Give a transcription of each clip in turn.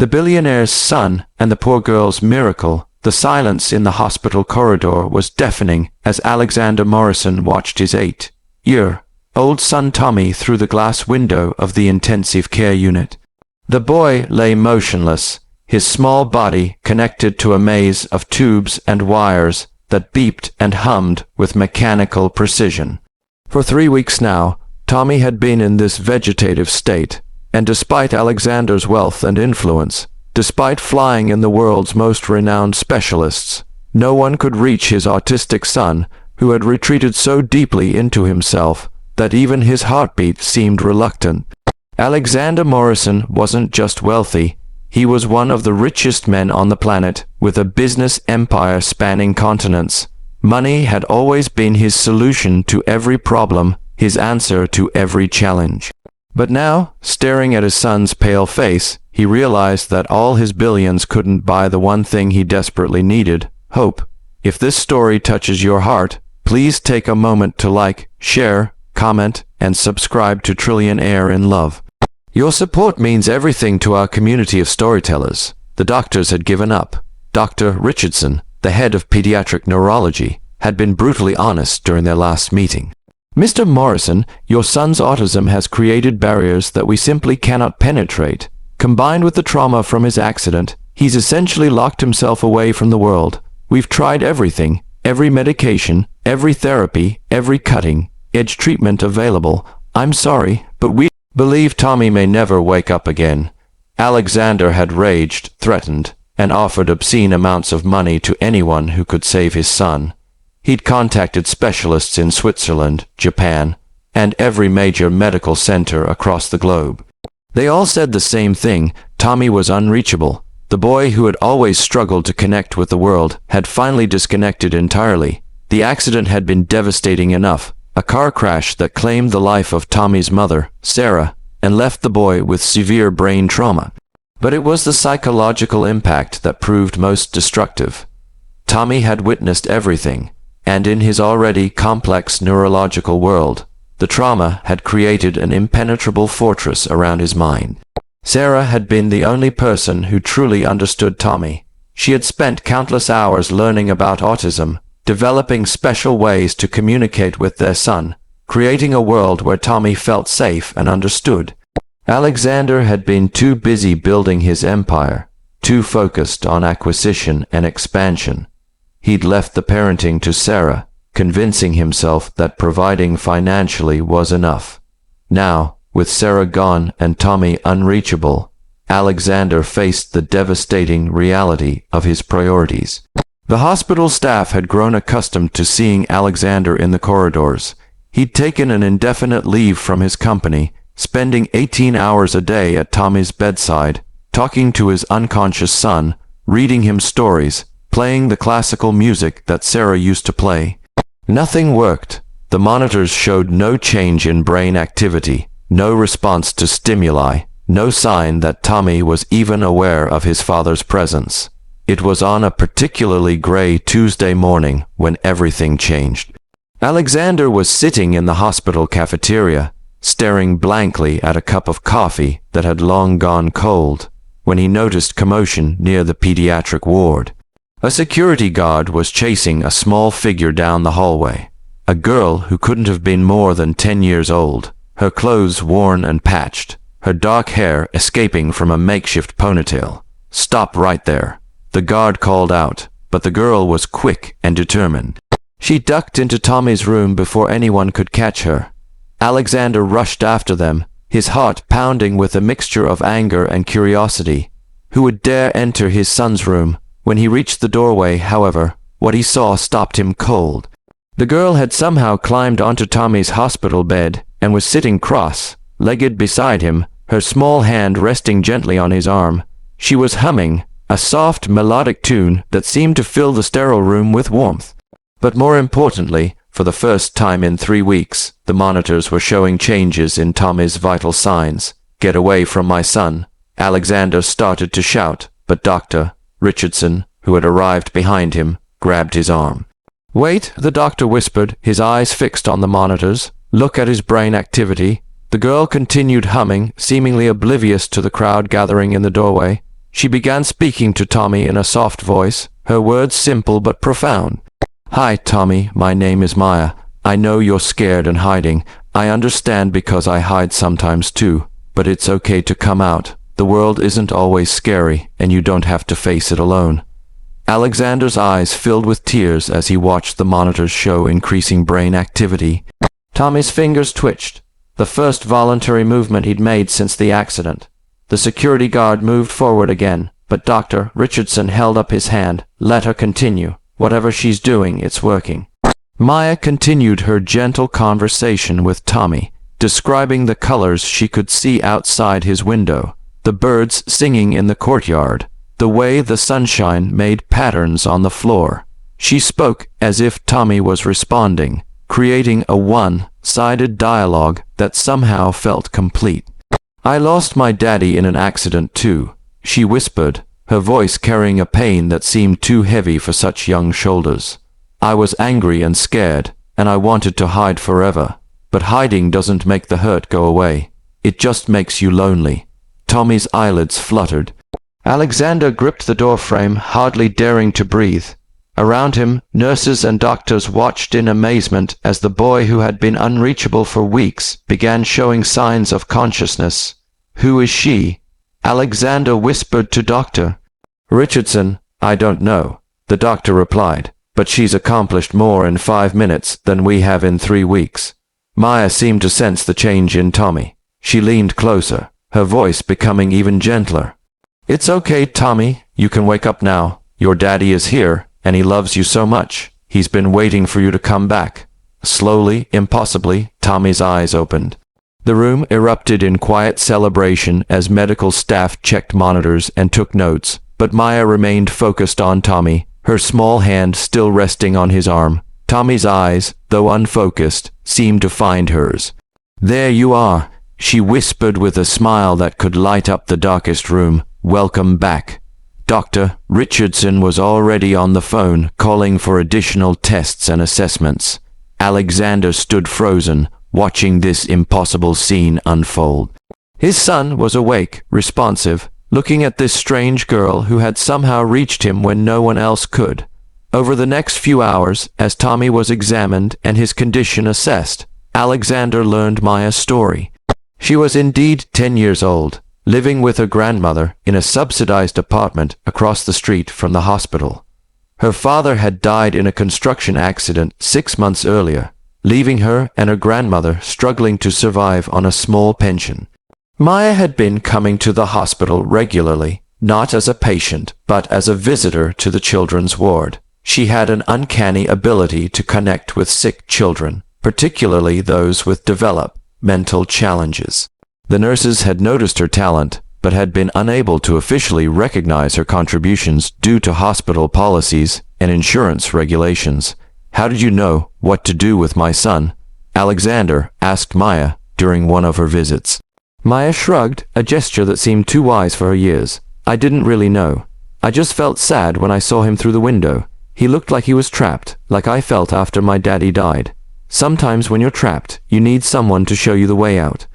The billionaire's son and the poor girl's miracle. The silence in the hospital corridor was deafening as Alexander Morrison watched his 8-year-old son Tommy through the glass window of the intensive care unit. The boy lay motionless, his small body connected to a maze of tubes and wires that beeped and hummed with mechanical precision. For 3 weeks now, Tommy had been in this vegetative state, and despite Alexander's wealth and influence, despite flying in the world's most renowned specialists, no one could reach his autistic son, who had retreated so deeply into himself that even his heartbeat seemed reluctant. Alexander Morrison wasn't just wealthy, he was one of the richest men on the planet, with a business empire spanning continents. Money had always been his solution to every problem, his answer to every challenge. But now, staring at his son's pale face, he realized that all his billions couldn't buy the one thing he desperately needed: hope. If this story touches your heart, please take a moment to like, share, comment, and subscribe to Billionaire in Love. Your support means everything to our community of storytellers. The doctors had given up. Dr. Richardson, the head of pediatric neurology, had been brutally honest during their last meeting. Mr. Morrison, your son's autism has created barriers that we simply cannot penetrate. Combined with the trauma from his accident, he's essentially locked himself away from the world. We've tried everything, every medication, every therapy, every cutting-edge treatment available. I'm sorry, but we believe Tommy may never wake up again. Alexander had raged, threatened, and offered obscene amounts of money to anyone who could save his son. He'd contacted specialists in Switzerland, Japan, and every major medical center across the globe. They all said the same thing: Tommy was unreachable. The boy who had always struggled to connect with the world had finally disconnected entirely. The accident had been devastating enough, a car crash that claimed the life of Tommy's mother, Sarah, and left the boy with severe brain trauma. But it was the psychological impact that proved most destructive. Tommy had witnessed everything, and in his already complex neurological world, the trauma had created an impenetrable fortress around his mind. Sarah had been the only person who truly understood Tommy. She had spent countless hours learning about autism, developing special ways to communicate with their son, creating a world where Tommy felt safe and understood. Alexander had been too busy building his empire, too focused on acquisition and expansion. He'd left the parenting to Sarah, convincing himself that providing financially was enough. Now, with Sarah gone and Tommy unreachable, Alexander faced the devastating reality of his priorities. The hospital staff had grown accustomed to seeing Alexander in the corridors. He'd taken an indefinite leave from his company, spending 18 hours a day at Tommy's bedside, talking to his unconscious son, reading him stories, playing the classical music that Sarah used to play. Nothing worked. The monitors showed no change in brain activity, no response to stimuli, no sign that Tommy was even aware of his father's presence. It was on a particularly gray Tuesday morning when everything changed. Alexander was sitting in the hospital cafeteria, staring blankly at a cup of coffee that had long gone cold, when he noticed commotion near the pediatric ward. A security guard was chasing a small figure down the hallway, a girl who couldn't have been more than 10 years old, her clothes worn and patched, her dark hair escaping from a makeshift ponytail. "Stop right there," the guard called out, but the girl was quick and determined. She ducked into Tommy's room before anyone could catch her. Alexander rushed after them, his heart pounding with a mixture of anger and curiosity. Who would dare enter his son's room? When he reached the doorway, however, what he saw stopped him cold. The girl had somehow climbed onto Tommy's hospital bed and was sitting cross-legged beside him, her small hand resting gently on his arm. She was humming a soft, melodic tune that seemed to fill the sterile room with warmth. But more importantly, for the first time in 3 weeks, the monitors were showing changes in Tommy's vital signs. "Get away from my son," Alexander started to shout, but Dr. Richardson, who had arrived behind him, grabbed his arm. "Wait," the doctor whispered, his eyes fixed on the monitors. "Look at his brain activity." The girl continued humming, seemingly oblivious to the crowd gathering in the doorway. She began speaking to Tommy in a soft voice, her words simple but profound. "Hi, Tommy, my name is Maya. I know you're scared and hiding. I understand because I hide sometimes too, but it's okay to come out. The world isn't always scary, and you don't have to face it alone." Alexander's eyes filled with tears as he watched the monitors show increasing brain activity. Tommy's fingers twitched, the first voluntary movement he'd made since the accident. The security guard moved forward again, but Dr. Richardson held up his hand. "Let her continue. Whatever she's doing, it's working." Maya continued her gentle conversation with Tommy, describing the colors she could see outside his window, the birds singing in the courtyard, the way the sunshine made patterns on the floor. She spoke as if Tommy was responding, creating a one-sided dialogue that somehow felt complete. "I lost my daddy in an accident too," she whispered, her voice carrying a pain that seemed too heavy for such young shoulders. "I was angry and scared, and I wanted to hide forever. But hiding doesn't make the hurt go away. It just makes you lonely." Tommy's eyelids fluttered. Alexander gripped the doorframe, hardly daring to breathe. Around him, nurses and doctors watched in amazement as the boy who had been unreachable for weeks began showing signs of consciousness. "Who is she?" Alexander whispered to Dr. Richardson. "I don't know," the doctor replied, "but she's accomplished more in 5 minutes than we have in 3 weeks." Maya seemed to sense the change in Tommy. She leaned closer, her voice becoming even gentler. "It's okay, Tommy. You can wake up now. Your daddy is here, and he loves you so much. He's been waiting for you to come back." Slowly, impossibly, Tommy's eyes opened. The room erupted in quiet celebration as medical staff checked monitors and took notes, but Maya remained focused on Tommy, her small hand still resting on his arm. Tommy's eyes, though unfocused, seemed to find hers. "There you are," she whispered with a smile that could light up the darkest room. "Welcome back." Dr. Richardson was already on the phone, calling for additional tests and assessments. Alexander stood frozen, watching this impossible scene unfold. His son was awake, responsive, looking at this strange girl who had somehow reached him when no one else could. Over the next few hours, as Tommy was examined and his condition assessed, Alexander learned Maya's story. She was indeed 10 years old, living with her grandmother in a subsidized apartment across the street from the hospital. Her father had died in a construction accident 6 months earlier, leaving her and her grandmother struggling to survive on a small pension. Maya had been coming to the hospital regularly, not as a patient, but as a visitor to the children's ward. She had an uncanny ability to connect with sick children, particularly those with developmental challenges. The nurses had noticed her talent, but had been unable to officially recognize her contributions due to hospital policies and insurance regulations. "How did you know what to do with my son?" Alexander asked Maya during one of her visits. Maya shrugged, a gesture that seemed too wise for her years. "I didn't really know. I just felt sad when I saw him through the window. He looked like he was trapped, like I felt after my daddy died. Sometimes when you're trapped, you need someone to show you the way out."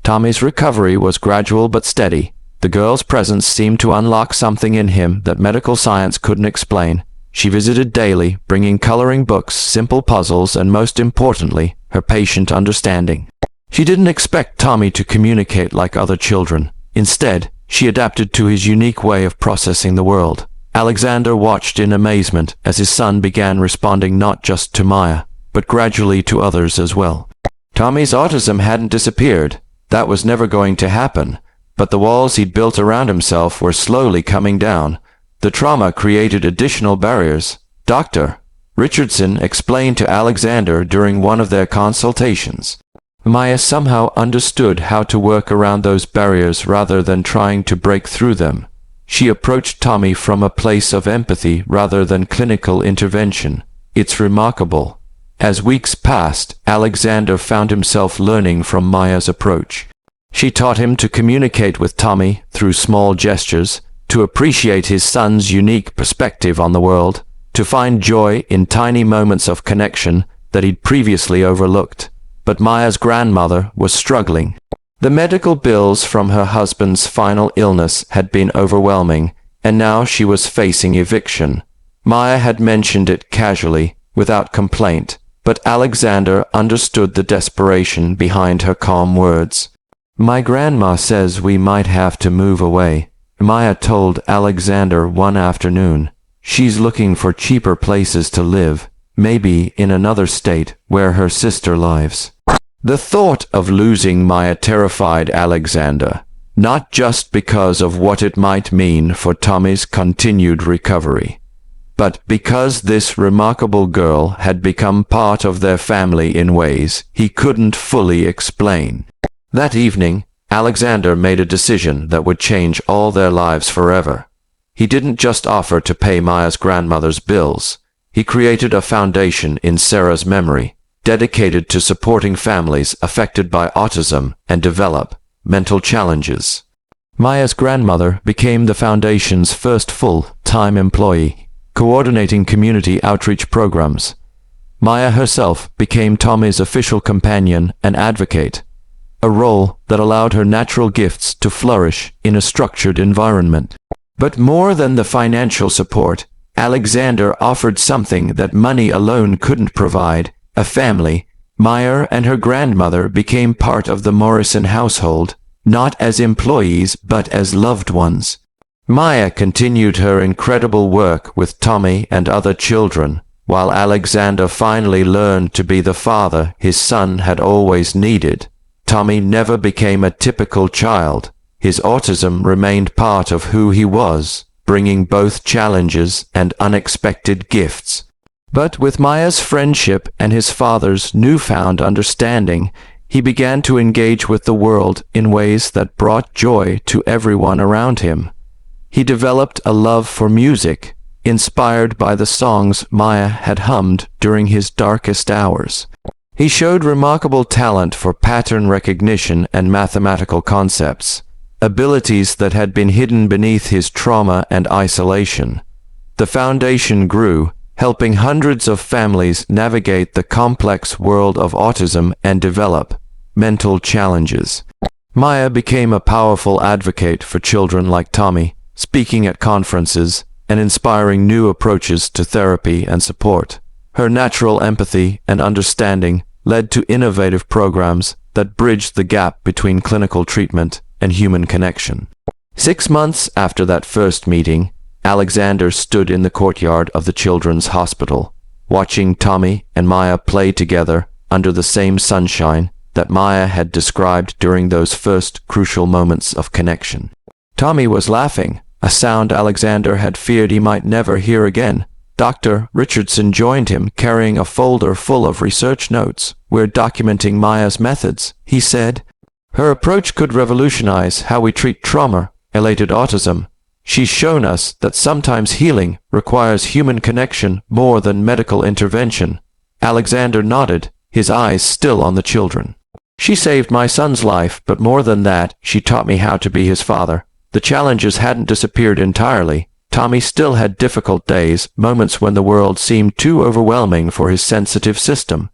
Tommy's recovery was gradual but steady. The girl's presence seemed to unlock something in him that medical science couldn't explain. She visited daily, bringing coloring books, simple puzzles, and most importantly, her patient understanding. She didn't expect Tommy to communicate like other children. Instead, she adapted to his unique way of processing the world. Alexander watched in amazement as his son began responding not just to Maya, but gradually to others as well. Tommy's autism hadn't disappeared. That was never going to happen, but the walls he'd built around himself were slowly coming down. The trauma created additional barriers. Dr. Richardson explained to Alexander during one of their consultations. Maya somehow understood how to work around those barriers rather than trying to break through them. She approached Tommy from a place of empathy rather than clinical intervention. It's remarkable. As weeks passed, Alexander found himself learning from Maya's approach. She taught him to communicate with Tommy through small gestures, to appreciate his son's unique perspective on the world, to find joy in tiny moments of connection that he'd previously overlooked. But Maya's grandmother was struggling. The medical bills from her husband's final illness had been overwhelming, and now she was facing eviction. Maya had mentioned it casually, without complaint, but Alexander understood the desperation behind her calm words. "My grandma says we might have to move away," Maya told Alexander one afternoon. "She's looking for cheaper places to live, maybe in another state where her sister lives." The thought of losing Maya terrified Alexander, not just because of what it might mean for Tommy's continued recovery, but because this remarkable girl had become part of their family in ways he couldn't fully explain. That evening, Alexander made a decision that would change all their lives forever. He didn't just offer to pay Maya's grandmother's bills. He created a foundation in Sarah's memory, dedicated to supporting families affected by autism and developmental challenges. Maya's grandmother became the foundation's first full-time employee, coordinating community outreach programs. Maya herself became Tommy's official companion and advocate, a role that allowed her natural gifts to flourish in a structured environment. But more than the financial support, Alexander offered something that money alone couldn't provide: a family. Maya and her grandmother became part of the Morrison household, not as employees but as loved ones. Maya continued her incredible work with Tommy and other children, while Alexander finally learned to be the father his son had always needed. Tommy never became a typical child. His autism remained part of who he was, bringing both challenges and unexpected gifts. But with Maya's friendship and his father's newfound understanding, he began to engage with the world in ways that brought joy to everyone around him. He developed a love for music, inspired by the songs Maya had hummed during his darkest hours. He showed remarkable talent for pattern recognition and mathematical concepts, abilities that had been hidden beneath his trauma and isolation. The foundation grew, helping hundreds of families navigate the complex world of autism and develop mental challenges. Maya became a powerful advocate for children like Tommy, speaking at conferences and inspiring new approaches to therapy and support. Her natural empathy and understanding led to innovative programs that bridged the gap between clinical treatment and human connection. 6 months after that first meeting, Alexander stood in the courtyard of the children's hospital, watching Tommy and Maya play together under the same sunshine that Maya had described during those first crucial moments of connection. Tommy was laughing, a sound Alexander had feared he might never hear again. Dr. Richardson joined him, carrying a folder full of research notes. "We're documenting Maya's methods," he said. "Her approach could revolutionize how we treat trauma-related autism. She's shown us that sometimes healing requires human connection more than medical intervention." Alexander nodded, his eyes still on the children. "She saved my son's life, but more than that, she taught me how to be his father." The challenges hadn't disappeared entirely. Tommy still had difficult days, moments when the world seemed too overwhelming for his sensitive system.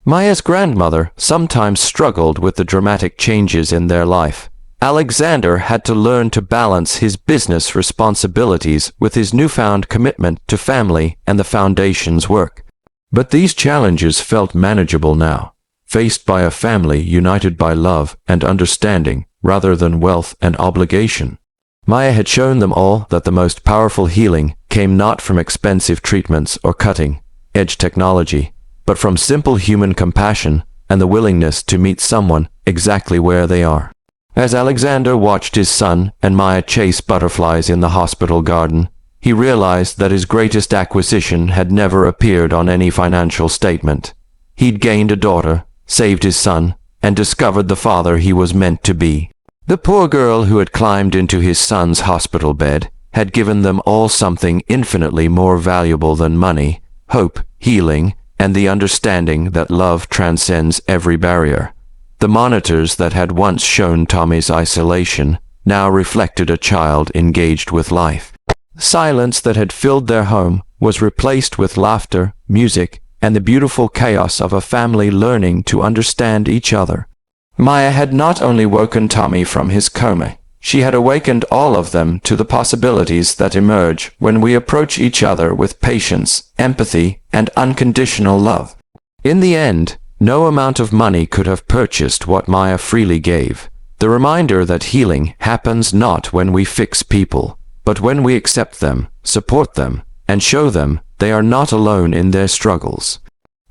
Maya's grandmother sometimes struggled with the dramatic changes in their life. Alexander had to learn to balance his business responsibilities with his newfound commitment to family and the foundation's work. But these challenges felt manageable now, faced by a family united by love and understanding rather than wealth and obligation. Maya had shown them all that the most powerful healing came not from expensive treatments or cutting-edge technology, but from simple human compassion and the willingness to meet someone exactly where they are. As Alexander watched his son and Maya chase butterflies in the hospital garden, he realized that his greatest acquisition had never appeared on any financial statement. He'd gained a daughter, saved his son, and discovered the father he was meant to be. The poor girl who had climbed into his son's hospital bed had given them all something infinitely more valuable than money: hope, healing, and the understanding that love transcends every barrier. The monitors that had once shown Tommy's isolation now reflected a child engaged with life. The silence that had filled their home was replaced with laughter, music, and the beautiful chaos of a family learning to understand each other. Maya had not only woken Tommy from his coma, she had awakened all of them to the possibilities that emerge when we approach each other with patience, empathy, and unconditional love. In the end, no amount of money could have purchased what Maya freely gave. The reminder that healing happens not when we fix people, but when we accept them, support them, and show them they are not alone in their struggles.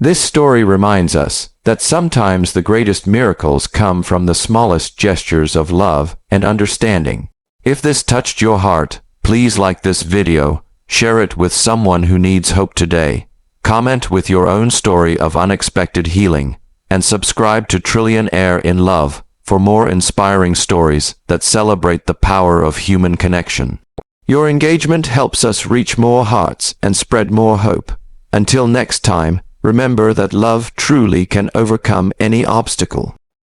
This story reminds us that sometimes the greatest miracles come from the smallest gestures of love and understanding. If this touched your heart, please like this video, share it with someone who needs hope today, comment with your own story of unexpected healing, and subscribe to Billionaire in Love for more inspiring stories that celebrate the power of human connection. Your engagement helps us reach more hearts and spread more hope. Until next time, remember that love truly can overcome any obstacle.